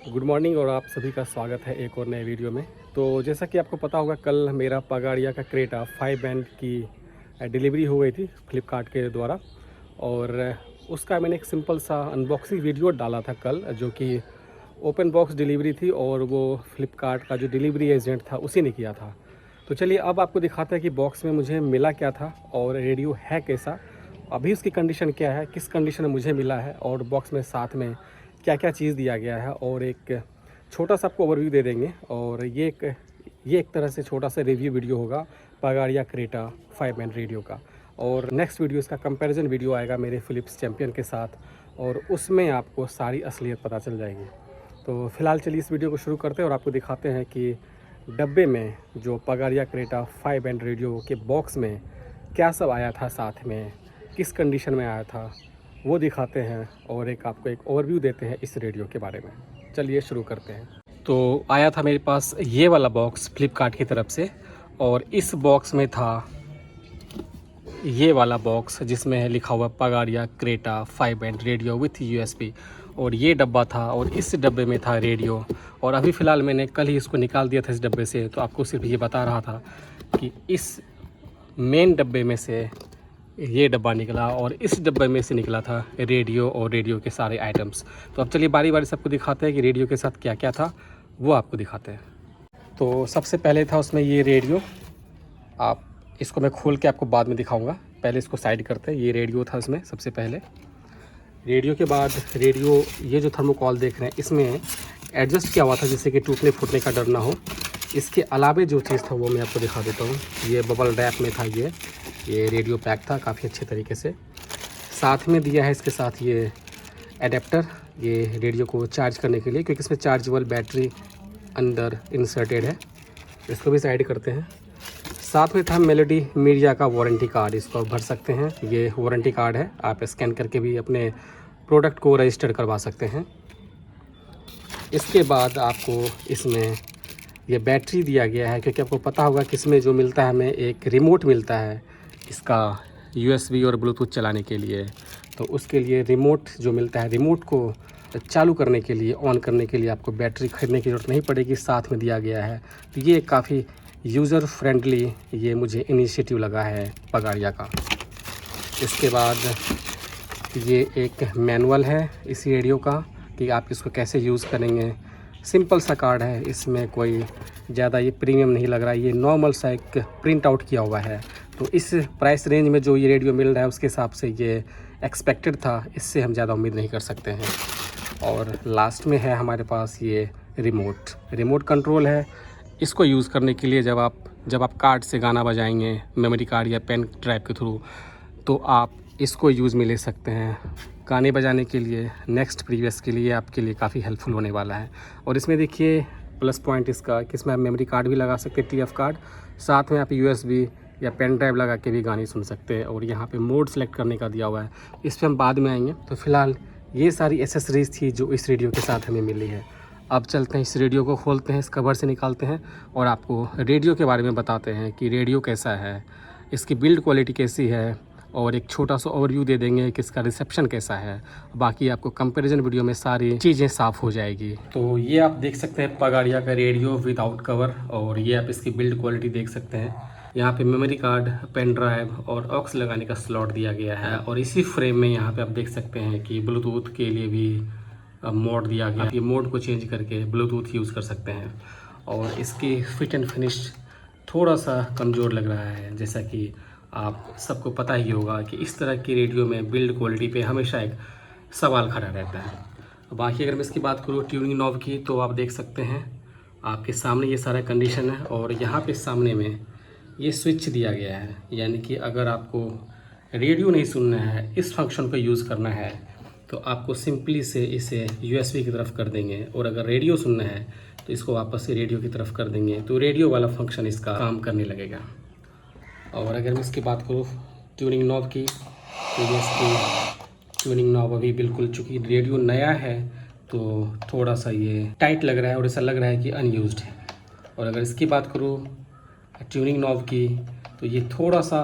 Good morning और आप सभी का स्वागत है एक और नए वीडियो में। तो जैसा कि आपको पता होगा, कल मेरा पगाड़िया का क्रेटा 5 बैंड की डिलीवरी हो गई थी फ्लिपकार्ट के द्वारा, और उसका मैंने एक सिंपल सा अनबॉक्सिंग वीडियो डाला था कल, जो कि ओपन बॉक्स डिलीवरी थी और वो फ्लिपकार्ट का जो डिलीवरी एजेंट था उसी ने किया था। तो चलिए अब आपको दिखाते हैं कि बॉक्स में मुझे मिला क्या था और रेडियो है कैसा, अभी उसकी कंडीशन क्या है, किस कंडीशन में मुझे मिला है, और बॉक्स में साथ में क्या क्या चीज़ दिया गया है, और एक छोटा सा आपको ओवरव्यू दे देंगे। और ये एक तरह से छोटा सा रिव्यू वीडियो होगा पगाड़िया क्रेटा 5 बैंड रेडियो का। और नेक्स्ट वीडियो इसका कंपैरिजन वीडियो आएगा मेरे फिलिप्स चैम्पियन के साथ, और उसमें आपको सारी असलियत पता चल जाएगी। तो फिलहाल चलिए इस वीडियो को शुरू करते हैं और आपको दिखाते हैं कि डब्बे में जो पगाड़िया क्रेटा 5 बैंड रेडियो के बॉक्स में क्या सब आया था, साथ में किस कंडीशन में आया था वो दिखाते हैं, और आपको एक ओवरव्यू देते हैं इस रेडियो के बारे में। चलिए शुरू करते हैं। तो आया था मेरे पास ये वाला बॉक्स फ्लिपकार्ट की तरफ से, और इस बॉक्स में था ये वाला बॉक्स जिसमें लिखा हुआ पगाड़िया Creta 5 band radio with USB, और ये डब्बा था और इस डब्बे में था रेडियो। और अभी फ़िलहाल मैंने कल ही इसको निकाल दिया था इस डब्बे से, तो आपको सिर्फ ये बता रहा था कि इस मेन डब्बे में से ये डब्बा निकला और इस डब्बे में से निकला था रेडियो और रेडियो के सारे आइटम्स। तो अब चलिए बारी बारी सबको दिखाते हैं कि रेडियो के साथ क्या क्या था, वो आपको दिखाते हैं। तो सबसे पहले था उसमें ये रेडियो, आप इसको मैं खोल के आपको बाद में दिखाऊंगा, पहले इसको साइड करते हैं। ये रेडियो था इसमें सबसे पहले। रेडियो के बाद रेडियो, ये जो थर्मोकॉल देख रहे हैं इसमें एडजस्ट किया हुआ था जिससे कि टूटने फूटने का डर ना हो। इसके अलावा जो चीज़ था वो मैं आपको दिखा देता हूँ। ये बबल रैप में था, ये रेडियो पैक था काफ़ी अच्छे तरीके से। साथ में दिया है इसके साथ ये एडेप्टर, ये रेडियो को चार्ज करने के लिए, क्योंकि इसमें चार्जेबल बैटरी अंदर इंसर्टेड है। इसको भी साइड करते हैं। साथ में था मेलोडी मीडिया का वारंटी कार्ड, इसको आप भर सकते हैं। ये वारंटी कार्ड है, आप स्कैन करके भी अपने प्रोडक्ट को रजिस्टर करवा सकते हैं। इसके बाद आपको इसमें ये बैटरी दिया गया है, क्योंकि आपको पता होगा कि इसमें जो मिलता है हमें एक रिमोट मिलता है इसका USB और ब्लूटूथ चलाने के लिए। तो उसके लिए रिमोट जो मिलता है, रिमोट को चालू करने के लिए, ऑन करने के लिए आपको बैटरी ख़रीदने की ज़रूरत नहीं पड़ेगी, साथ में दिया गया है। तो ये काफ़ी यूज़र फ्रेंडली ये मुझे इनिशिएटिव लगा है पगाड़िया का। इसके बाद ये एक मैनुअल है इस रेडियो का कि आप इसको कैसे यूज़ करेंगे। सिंपल सा कार्ड है, इसमें कोई ज़्यादा ये प्रीमियम नहीं लग रहा है, ये नॉर्मल सा एक प्रिंट आउट किया हुआ है। तो इस प्राइस रेंज में जो ये रेडियो मिल रहा है उसके हिसाब से ये एक्सपेक्टेड था, इससे हम ज़्यादा उम्मीद नहीं कर सकते हैं। और लास्ट में है हमारे पास ये रिमोट कंट्रोल है। इसको यूज़ करने के लिए जब आप कार्ड से गाना बजाएंगे, मेमोरी कार्ड या पेन ड्राइव के थ्रू, तो आप इसको यूज़ में ले सकते हैं गाने बजाने के लिए, नेक्स्ट प्रीवियस के लिए आपके लिए काफ़ी हेल्पफुल होने वाला है। और इसमें देखिए प्लस पॉइंट इसका कि इसमें आप मेमोरी कार्ड भी लगा सकते हैं, TF कार्ड, साथ में आप USB या पेन ड्राइव लगा के भी गाने सुन सकते हैं। और यहाँ पे मोड सेलेक्ट करने का दिया हुआ है, इस पर हम बाद में आएंगे। तो फ़िलहाल ये सारी एसेसरीज़ थी जो इस रेडियो के साथ हमें मिली है। अब चलते हैं, इस रेडियो को खोलते हैं, इस कवर से निकालते हैं और आपको रेडियो के बारे में बताते हैं कि रेडियो कैसा है, इसकी बिल्ड क्वालिटी कैसी है, और एक छोटा सा ओवरव्यू दे देंगे कि इसका रिसेप्शन कैसा है। बाकी आपको कंपैरिजन वीडियो में सारी चीज़ें साफ़ हो जाएगी। तो ये आप देख सकते हैं पगाड़िया का रेडियो विदाउट कवर, और ये आप इसकी बिल्ड क्वालिटी देख सकते हैं। यहाँ पे मेमोरी कार्ड, पेन ड्राइव और ऑक्स लगाने का स्लॉट दिया गया है। और इसी फ्रेम में यहाँ पे आप देख सकते हैं कि ब्लूटूथ के लिए भी मोड दिया गया है। ये मोड को चेंज करके ब्लूटूथ यूज़ कर सकते हैं। और इसकी फिट एंड फिनिश थोड़ा सा कमज़ोर लग रहा है, जैसा कि आप सबको पता ही होगा कि इस तरह की रेडियो में बिल्ड क्वालिटी पे हमेशा एक सवाल खड़ा रहता है। बाकी अगर मैं इसकी बात करूँ ट्यूनिंग नॉब की, तो आप देख सकते हैं आपके सामने ये सारा कंडीशन है। और यहाँ पे सामने में ये स्विच दिया गया है, यानी कि अगर आपको रेडियो नहीं सुनना है, इस फंक्शन को यूज़ करना है, तो आपको सिंपली से इसे USB की तरफ कर देंगे। और अगर रेडियो सुनना है तो इसको वापस से रेडियो की तरफ कर देंगे, तो रेडियो वाला फंक्शन इसका काम करने लगेगा। और अगर मैं इसकी बात करूँ ट्यूनिंग नॉब की, तो ये इसकी ट्यूनिंग नॉब अभी बिल्कुल, चूँकि रेडियो नया है तो थोड़ा सा ये टाइट लग रहा है और ऐसा लग रहा है कि अनयूज्ड है। और अगर इसकी बात करूँ ट्यूनिंग नॉब की, तो ये थोड़ा सा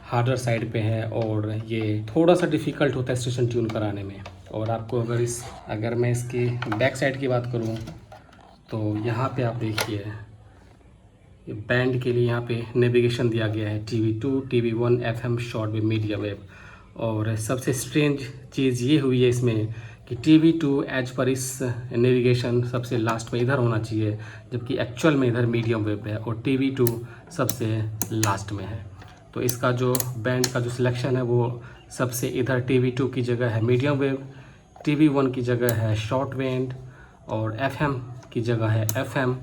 हार्डर साइड पे है और ये थोड़ा सा डिफ़िकल्ट होता है स्टेशन ट्यून कराने में। और आपको अगर मैं इसकी बैक साइड की बात करूँ, तो यहाँ पे आप देखिए बैंड के लिए यहाँ पे नेविगेशन दिया गया है, TV2, TV1, FM, short wave, medium wave. और सबसे स्ट्रेंज चीज़ ये हुई है इसमें कि TV2 एज पर इस नेविगेशन सबसे लास्ट में इधर होना चाहिए, जबकि एक्चुअल में इधर मीडियम वेव है और TV2 सबसे लास्ट में है। तो इसका जो बैंड का जो सिलेक्शन है वो सबसे इधर TV2 की जगह है मीडियम वेव, TV1 की जगह है शॉर्ट बैंड, और FM की जगह है FM,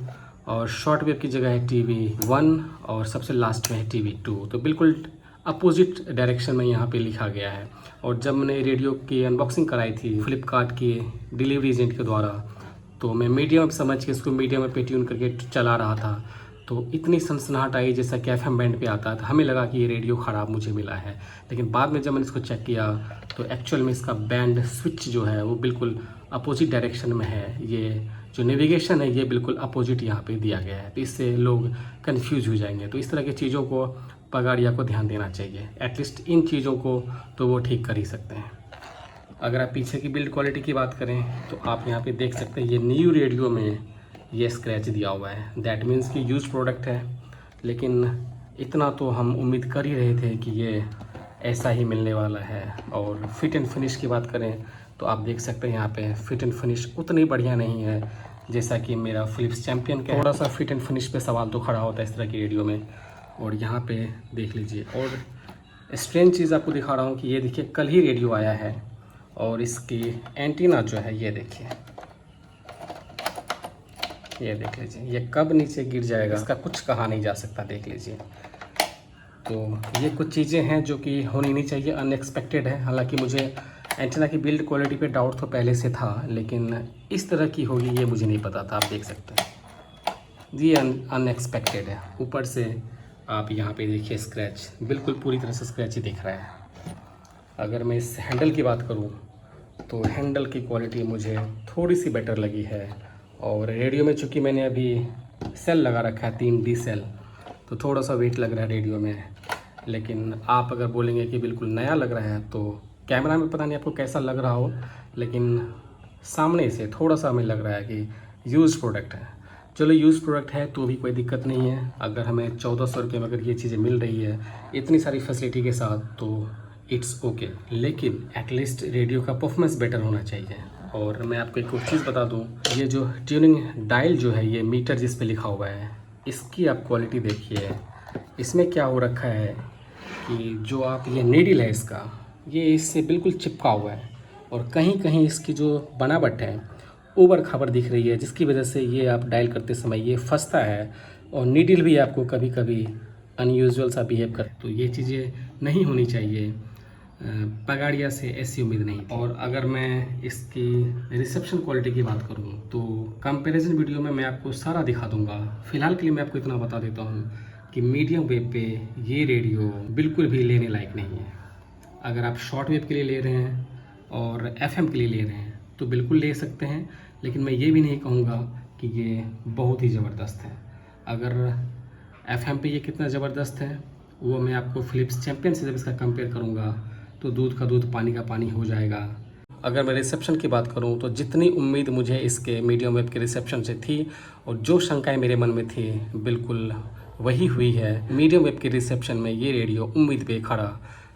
और शॉर्ट वेव की जगह है TV1, और सबसे लास्ट में है TV2। तो बिल्कुल अपोजिट डायरेक्शन में यहाँ पे लिखा गया है। और जब मैंने रेडियो की अनबॉक्सिंग कराई थी फ्लिपकार्ट के डिलीवरी एजेंट के द्वारा, तो मैं मीडियम समझ के इसको मीडियम पे ट्यून करके चला रहा था, तो इतनी सनसनाहट आई जैसा कि FM बैंड पे आता था। हमें लगा कि ये रेडियो ख़राब मुझे मिला है, लेकिन बाद में जब मैंने इसको चेक किया तो एक्चुअल में इसका बैंड स्विच जो है वो बिल्कुल अपोजिट डायरेक्शन में है। ये जो नेविगेशन है ये बिल्कुल अपोजिट यहाँ पे दिया गया है, तो इससे लोग कंफ्यूज हो जाएंगे। तो इस तरह की चीज़ों को पगाड़िया को ध्यान देना चाहिए, एटलीस्ट इन चीज़ों को तो वो ठीक कर ही सकते हैं। अगर आप पीछे की बिल्ड क्वालिटी की बात करें तो आप यहाँ पे देख सकते हैं ये न्यू रेडियो में ये स्क्रैच दिया हुआ है, दैट मीन्स कि यूज प्रोडक्ट है। लेकिन इतना तो हम उम्मीद कर ही रहे थे कि ये ऐसा ही मिलने वाला है। और फिट एंड फिनिश की बात करें तो आप देख सकते हैं यहाँ पे फिट एंड फिनिश उतनी बढ़िया नहीं है जैसा कि मेरा फिलिप्स चैम्पियन का। थोड़ा सा फिट एंड फिनिश पे सवाल तो खड़ा होता है इस तरह की रेडियो में। और यहाँ पे देख लीजिए, और स्ट्रेंज चीज़ आपको दिखा रहा हूँ कि ये देखिए कल ही रेडियो आया है और इसकी एंटीना जो है ये देखिए, ये देख लीजिए, ये कब नीचे गिर जाएगा इसका कुछ कहा नहीं जा सकता, देख लीजिए। तो ये कुछ चीज़ें हैं जो कि होनी नहीं चाहिए, अनएक्सपेक्टेड है। हालांकि मुझे एंटीना की बिल्ड क्वालिटी पे डाउट तो पहले से था, लेकिन इस तरह की होगी ये मुझे नहीं पता था। आप देख सकते हैं ये अनएक्सपेक्टेड है। ऊपर से आप यहाँ पे देखिए स्क्रैच बिल्कुल पूरी तरह से स्क्रैच ही दिख रहा है। अगर मैं इस हैंडल की बात करूँ तो हैंडल की क्वालिटी मुझे थोड़ी सी बेटर लगी है। और रेडियो में चूँकि मैंने अभी सेल लगा रखा है 3D सेल, तो थोड़ा सा वेट लग रहा है रेडियो में। लेकिन आप अगर बोलेंगे कि बिल्कुल नया लग रहा है तो कैमरा में पता नहीं आपको कैसा लग रहा हो, लेकिन सामने से थोड़ा सा हमें लग रहा है कि यूज़ प्रोडक्ट है। चलो यूज़ प्रोडक्ट है तो भी कोई दिक्कत नहीं है। अगर हमें 1400 रुपये में अगर ये चीज़ें मिल रही है इतनी सारी फैसिलिटी के साथ तो इट्स ओके। लेकिन एटलीस्ट रेडियो का परफॉर्मेंस बेटर होना चाहिए। और मैं आपको एक चीज़ बता दूं, ये जो ट्यूनिंग डायल जो है, ये मीटर जिस पे लिखा हुआ है, इसकी आप क्वालिटी देखिए। इसमें क्या हो रखा है कि जो आप ये नीडल है इसका, ये इससे बिल्कुल चिपका हुआ है और कहीं कहीं इसकी जो बनावट है ऊबर खाबर दिख रही है, जिसकी वजह से ये आप डायल करते समय ये फंसता है और नीडल भी आपको कभी कभी अनयूजुअल सा बिहेव कर। तो ये चीज़ें नहीं होनी चाहिए। पगाड़िया से ऐसी उम्मीद नहीं। और अगर मैं इसकी रिसेप्शन क्वालिटी की बात करूं तो कंपैरिजन वीडियो में मैं आपको सारा दिखा दूंगा। फ़िलहाल के लिए मैं आपको इतना बता देता हूं कि मीडियम वेव पे ये रेडियो बिल्कुल भी लेने लायक नहीं है। अगर आप शॉर्ट वेव के लिए ले रहे हैं और FM के लिए ले रहे हैं तो बिल्कुल ले सकते हैं, लेकिन मैं ये भी नहीं कहूँगा कि ये बहुत ही ज़बरदस्त है। अगर FM पे ये कितना ज़बरदस्त है वो मैं आपको फिलिप्स चैम्पियन से जब इसका कंपेयर करूँगा तो दूध का दूध पानी का पानी हो जाएगा। अगर मैं रिसेप्शन की बात करूं तो जितनी उम्मीद मुझे इसके मीडियम वेव के रिसेप्शन से थी और जो शंकाएं मेरे मन में थी बिल्कुल वही हुई है। मीडियम वेव के रिसेप्शन में ये रेडियो उम्मीद पे खड़ा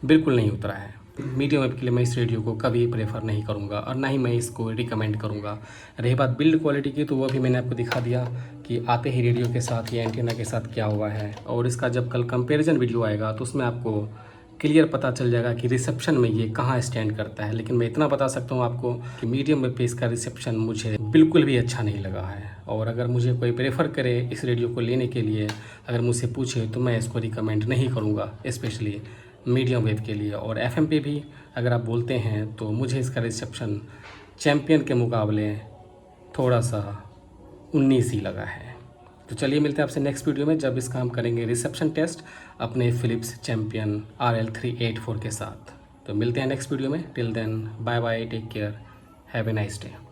बिल्कुल नहीं उतरा है। मीडियम वेव के लिए मैं इस रेडियो को कभी प्रेफर नहीं करूंगा और ना ही मैं इसको रिकमेंड करूंगा। रही बात बिल्ड क्वालिटी की तो वो भी मैंने आपको दिखा दिया कि आते ही रेडियो के साथ या एंटीना के साथ क्या हुआ है। और इसका जब कल कंपेरिजन वीडियो आएगा तो उसमें आपको क्लियर पता चल जाएगा कि रिसेप्शन में ये कहाँ स्टैंड करता है। लेकिन मैं इतना बता सकता हूँ आपको कि मीडियम वेव पे इसका रिसेप्शन मुझे बिल्कुल भी अच्छा नहीं लगा है। और अगर मुझे कोई प्रेफर करे इस रेडियो को लेने के लिए, अगर मुझसे पूछे तो मैं इसको रिकमेंड नहीं करूँगा, स्पेशली मीडियम वेव के लिए। और FM पे भी अगर आप बोलते हैं तो मुझे इसका रिसेप्शन चैम्पियन के मुकाबले थोड़ा सा 19 ही लगा है। तो चलिए मिलते हैं आपसे नेक्स्ट वीडियो में, जब इसका हम करेंगे रिसेप्शन टेस्ट अपने फिलिप्स चैम्पियन RL384 के साथ। तो मिलते हैं नेक्स्ट वीडियो में। Till then bye bye, take care, have a nice day.